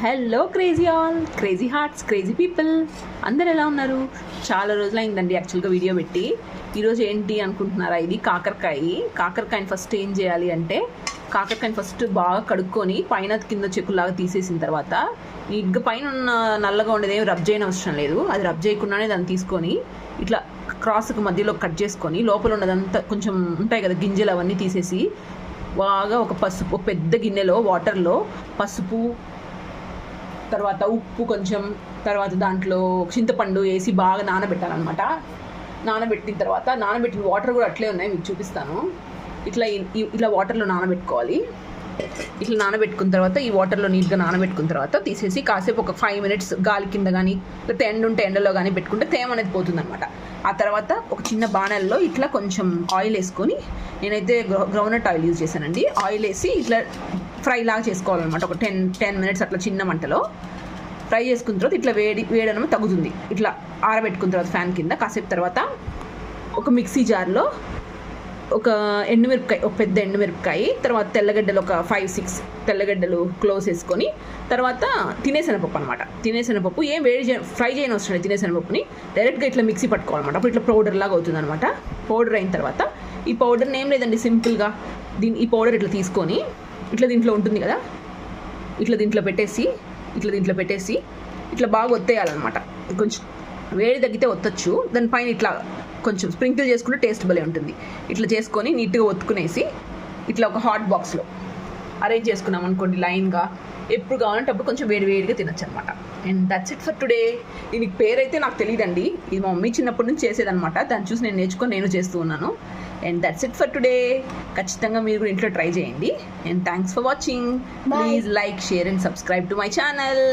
Hello crazy all, crazy hearts, crazy people అందరు ఎలా ఉన్నారు? చాలా రోజులైందండి యాక్చువల్గా వీడియో పెట్టి. ఈరోజు ఏంటి అనుకుంటున్నారా? ఇది కాకరకాయని ఫస్ట్ ఏం చేయాలి అంటే, కాకరకాయని ఫస్ట్ బాగా కడుక్కొని పైన కింద చెక్కులాగా తీసేసిన తర్వాత నీట్గా పైన ఉన్న నల్లగా ఉండేది ఏమి రబ్ చేయని అవసరం లేదు. అది రబ్ చేయకుండానే దాన్ని తీసుకొని ఇట్లా క్రాస్కి మధ్యలో కట్ చేసుకొని లోపల ఉన్నదంతా కొంచెం ఉంటాయి కదా గింజలు, అవన్నీ తీసేసి బాగా ఒక పెద్ద గిన్నెలో వాటర్లో పసుపు, తర్వాత ఉప్పు కొంచెం, తర్వాత దాంట్లో చింతపండు వేసి బాగా నానబెట్టాలన్నమాట. నానబెట్టిన తర్వాత నానబెట్టిన వాటర్ కూడా అట్లే ఉన్నాయి, మీకు చూపిస్తాను. ఇట్లా వాటర్లో నానబెట్టుకోవాలి. ఇట్లా నానబెట్టుకున్న తర్వాత ఈ వాటర్లో నీట్గా నానబెట్టుకున్న తర్వాత తీసేసి కాసేపు ఒక 5 minutes గాలి కింద కానీ లేకపోతే ఎండ ఉంటే ఎండలో కానీ పెట్టుకుంటే తేమ అనేది పోతుందన్నమాట. ఆ తర్వాత ఒక చిన్న బాణల్లో ఇట్లా కొంచెం ఆయిల్ వేసుకొని, నేనైతే గ్రౌండ్నట్ ఆయిల్ యూజ్ చేశానండి. ఆయిల్ వేసి ఇట్లా ఫ్రై లాగా చేసుకోవాలన్నమాట. ఒక 10 minutes అట్లా చిన్న మంటలో ఫ్రై చేసుకున్న తర్వాత ఇట్లా వేడనమో తగ్గుతుంది. ఇట్లా ఆరబెట్టుకున్న తర్వాత ఫ్యాన్ కింద కాసేపు తర్వాత ఒక మిక్సీ జార్లో ఒక ఎండుమిరపకాయ, ఒక పెద్ద ఎండుమిరపకాయ, తర్వాత తెల్లగడ్డలు ఒక 5-6 తెల్లగడ్డలు క్లోజ్ వేసుకొని, తర్వాత తినేశనగపప్పు అనమాట. తినేశనగపప్పు ఏం ఫ్రై చేయని అవసరం లేదు. తినేశనగపప్పుని డైరెక్ట్గా ఇట్లా మిక్సీ పట్టుకోవాలన్నమాట. అప్పుడు ఇట్లా పౌడర్ లాగా అవుతుంది అనమాట. పౌడర్ అయిన తర్వాత ఈ పౌడర్ని ఏం లేదండి, సింపుల్గా ఈ పౌడర్ ఇట్లా తీసుకొని ఇట్లా దీంట్లో ఉంటుంది కదా, ఇట్లా దీంట్లో పెట్టేసి ఇట్లా బాగా ఒత్తేయాలన్నమాట. కొంచెం వేడి తగ్గితే ఒత్తచ్చు. దానిపైన ఇట్లా కొంచెం స్ప్రింకిల్ చేసుకుంటే టేస్ట్ భలే ఉంటుంది. ఇట్లా చేసుకొని నీట్గా ఒత్తుకునేసి ఇట్లా ఒక హాట్ బాక్స్లో అరేంజ్ చేసుకున్నాం అనుకోండి లైన్గా. ఎప్పుడు కావాలంటే అప్పుడు కొంచెం వేడిగా తినచ్చు అనమాట. And that's it for today. దీనికి పేరైతే నాకు తెలియదండి, ఇది మా మమ్మీ చిన్నప్పటి నుంచి చేసేదనమాట. దాన్ని చూసి నేను నేర్చుకొని నేను చేస్తూ ఉన్నాను. And that's it for today. ఖచ్చితంగా మీరు కూడా ఇంట్లో ట్రై చేయండి. And thanks for watching. Please like, share and subscribe to my channel.